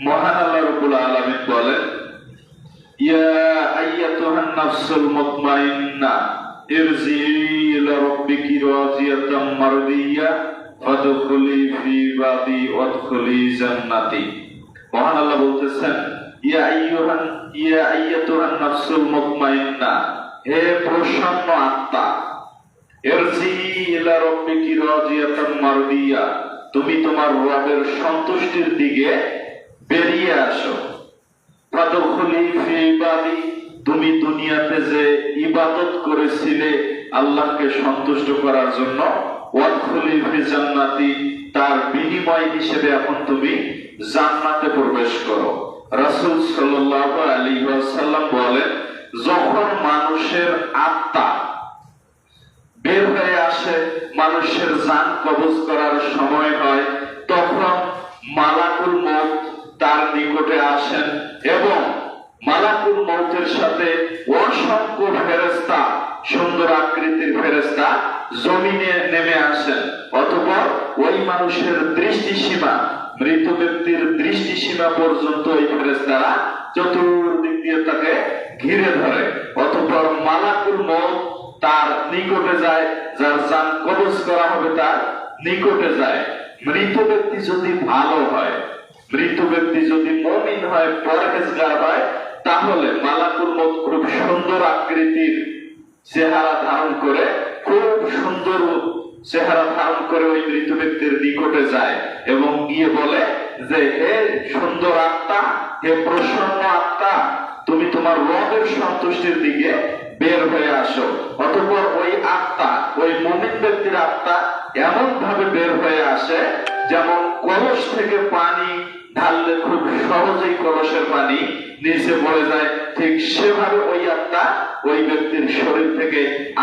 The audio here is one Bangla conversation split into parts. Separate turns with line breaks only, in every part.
মহান আল্লাহ রাব্বুল আলামিন বলেন, ইয়া আইয়াতুহান নাফসুল মুতমাইন্না ইরজিই ইলা রাব্বিকি রাদিয়াতাম মারদিয়া ফাদখুলি ফি ইবাদি ওয়াদখুলি জান্নাতি। মহান আল্লাহ বলতেছেন, ইয়া আইয়াতুহান নাফসুল মুতমাইন্না, হে প্রসন্ন আত্মা, ইরজিই ইলা রাব্বিকি রাদিয়াতাম মারদিয়া, তুমি তোমার রবের সন্তুষ্টির দিকে বেরিয়ে আসো। ফাদখুলি ফি ইবাদি, তুমি দুনিয়াতে যে ইবাদত করেছিলে আল্লাহকে সন্তুষ্ট করার জন্য, ওয়াদখুলি ফি জান্নাতি, তার বিনিময় হিসেবে এখন তুমি জান্নাতে প্রবেশ করো। রাসূল সাল্লাল্লাহু আলাইহি ওয়াসাল্লাম বলেন, যখন মানুষের আত্মা বের হয়ে আসে, মানুষের জান কবজ করার সময় হয়, তখন মালাকুল মউত তার নিকটে আসেন এবং মালাকুল মউতের সাথে অসংখ্য ফেরেশতা, সুন্দর আকৃতির ফেরেশতা জমিনে নেমে আসেন। অতঃপর ওই মানুষের দৃষ্টিসীমা, মৃত ব্যক্তির দৃষ্টিসীমা পর্যন্ত ওই ফেরেশতারা চতুর্দিক দিয়ে তাকে ঘিরে ধরে। অতঃপর মালাকুল মউত তার নিকটে যায়, যার জান কবজ করা হবে তার নিকটে যায়। মৃত ব্যক্তি যদি ভালো হয়, মৃত ব্যক্তি যদি মুমিন হয়, পরহেজগার হয়, তাহলে মালাকুল মউত খুব সুন্দর আকৃতির চেহারা ধারণ করে, খুব সুন্দর চেহারা ধারণ করে ওই মৃত ব্যক্তির নিকটে যায় এবং গিয়ে বলে যে, হে সুন্দর আত্মা, হে প্রসন্ন আত্মা, তুমি তোমার রবের সন্তুষ্টির দিকে বের হয়ে আসো। অতঃপর ওই আত্মা, ওই মুমিন ব্যক্তির আত্মা এমন ভাবে বের হয়ে আসে, যেমন কলস থেকে পানি ঢাললে খুব সহজেই কলসের পানি নিচে পড়ে যায়, ঠিক সেভাবে ওই আত্মা ওই ব্যক্তির শরীর থেকে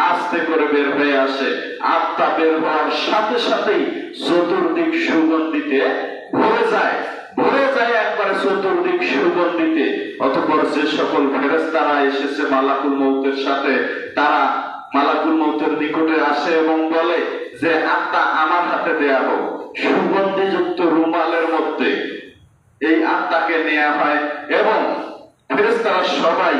আস্তে করে বের হয়ে আসে। আত্মা বের হওয়ার সাথে সাথেই চতুর্দিক সুগন্ধিতে ভরে যায়, ভরে যায় একবারে চতুর্দিক সুগন্ধিতে। অতঃপর যে সকল ফেরেশতারা এসেছে মালাকুল মউতের সাথে, তারা মালাকুল মউতের নিকটে আসে এবং বলে যে, আত্মা আমার হাতে দেয়া হোক। সুগন্ধিযুক্ত রুমালের মধ্যে এই আত্মাকে নেওয়া হয় এবং ফেরেশতারা সবাই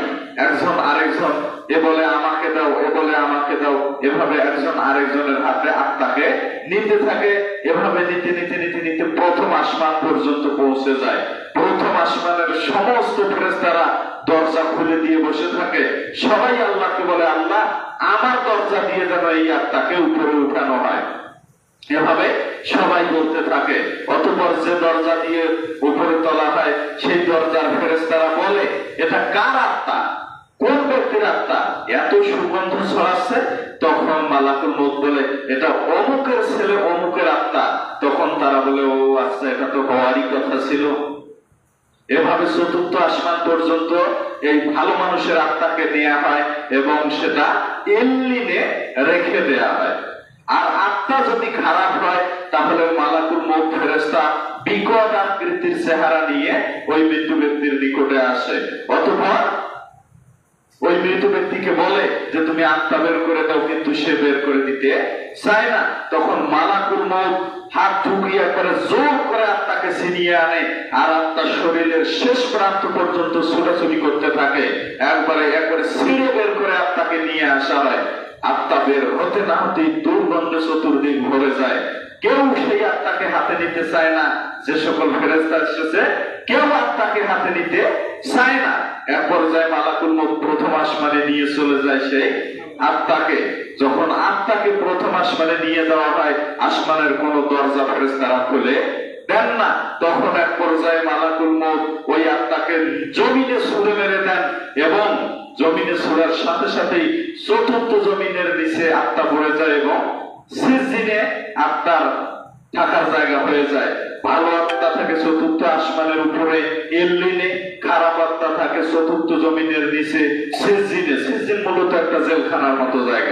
একজন আরেকজন, এ বলে আমাকে দাও, এ বলে আমাকে দাও, এভাবে একজন আরেকজনের হাতে আত্মাকে নিতে থাকে। এভাবে নিতে নিতে নিতে নিতে প্রথম আসমান পর্যন্ত পৌঁছে যায়। প্রথম আসমানের সমস্ত ফেরেশতারা দরজা খুলে দিয়ে বসে থাকে। সবাই আল্লাহকে বলে, আল্লাহ, আমার দরজা দিয়ে যেন এই আত্মাকে উপরে উঠানো হয়। এভাবে সবাই বলতে থাকে। অতঃপর যে দরজা দিয়ে উপরে তোলা হয়, সেই দরজার ফেরেশতারা বলে, এটা কার আত্মা, কোন ব্যক্তির আত্মা, এত সুগন্ধ ছড়াচ্ছে? তখন মালাকুল মউত বলে, এটা অমুকের ছেলে অমুকের আত্মা। তখন তারা বলে, ও আচ্ছা, এটা তো হওয়ারই কথা ছিল। এভাবে চতুর্থ আসমান পর্যন্ত এই ভালো মানুষের আত্মাকে নেওয়া হয় এবং সেটা এল্লিনে রেখে দেয়া হয়। আর আত্মা যদি খারাপ হয়, তাহলে মালাকুল মউত ফেরেশতা বিকট আকৃতির চেহারা নিয়ে ওই মৃত ব্যক্তির নিকটে আসে। অতঃপর ওই মৃত ব্যক্তিকে বলে যে, তুমি আত্মা বের করে দাও, কিন্তু সে বের করে দিতে চায় না। তখন মালাকুল মউত হাত ঢুকিয়ে করে জোর করে আত্মাকে ছিনিয়ে আনে, আর আত্মার শরীরের শেষ প্রান্ত পর্যন্ত ছোটাছুটি করতে থাকে। একবারে ছিঁড়ে বের করে আত্মাকে নিয়ে আসা হয়। আত্মা বের হতে না হতেই দুর্গন্ধে চতুর্দিক ভরে যায়। কেউ সেই আত্মাকে হাতে নিতে চায় না। যে সকল ফেরেশতা এসেছে, কেউ আত্মাকে হাতে নিতে চায় না। এক পর্যায়ে মালাকুল মউত প্রথম আসমানে নিয়ে চলে যায় সেই আত্মাকে। যখন আত্মাকে প্রথম আসমানে নিয়ে যাওয়া হয়, আসমানের কোন দরজা ফেরেশতারা খুলে দেন না। তখন এক পর্যায়ে মালাকুল মউত ওই আত্মাকে জমিনে ছুঁড়ে মেরে দেন এবং জমিনে ছোড়ার সাথে সাথেই চতুর্থ জমিনের নিচে আত্মা পড়ে যায় এবং সিজিনে আত্মার থাকার জায়গা হয়ে যায়। ভালো আত্মা থাকে চতুর্থ আসমানের উপরে এল্লিনে, খারাপ আত্মা থাকে চতুর্থ জমিনের নিচে সিজিনে। সিজিন মূলত একটা জেলখানার মতো জায়গা।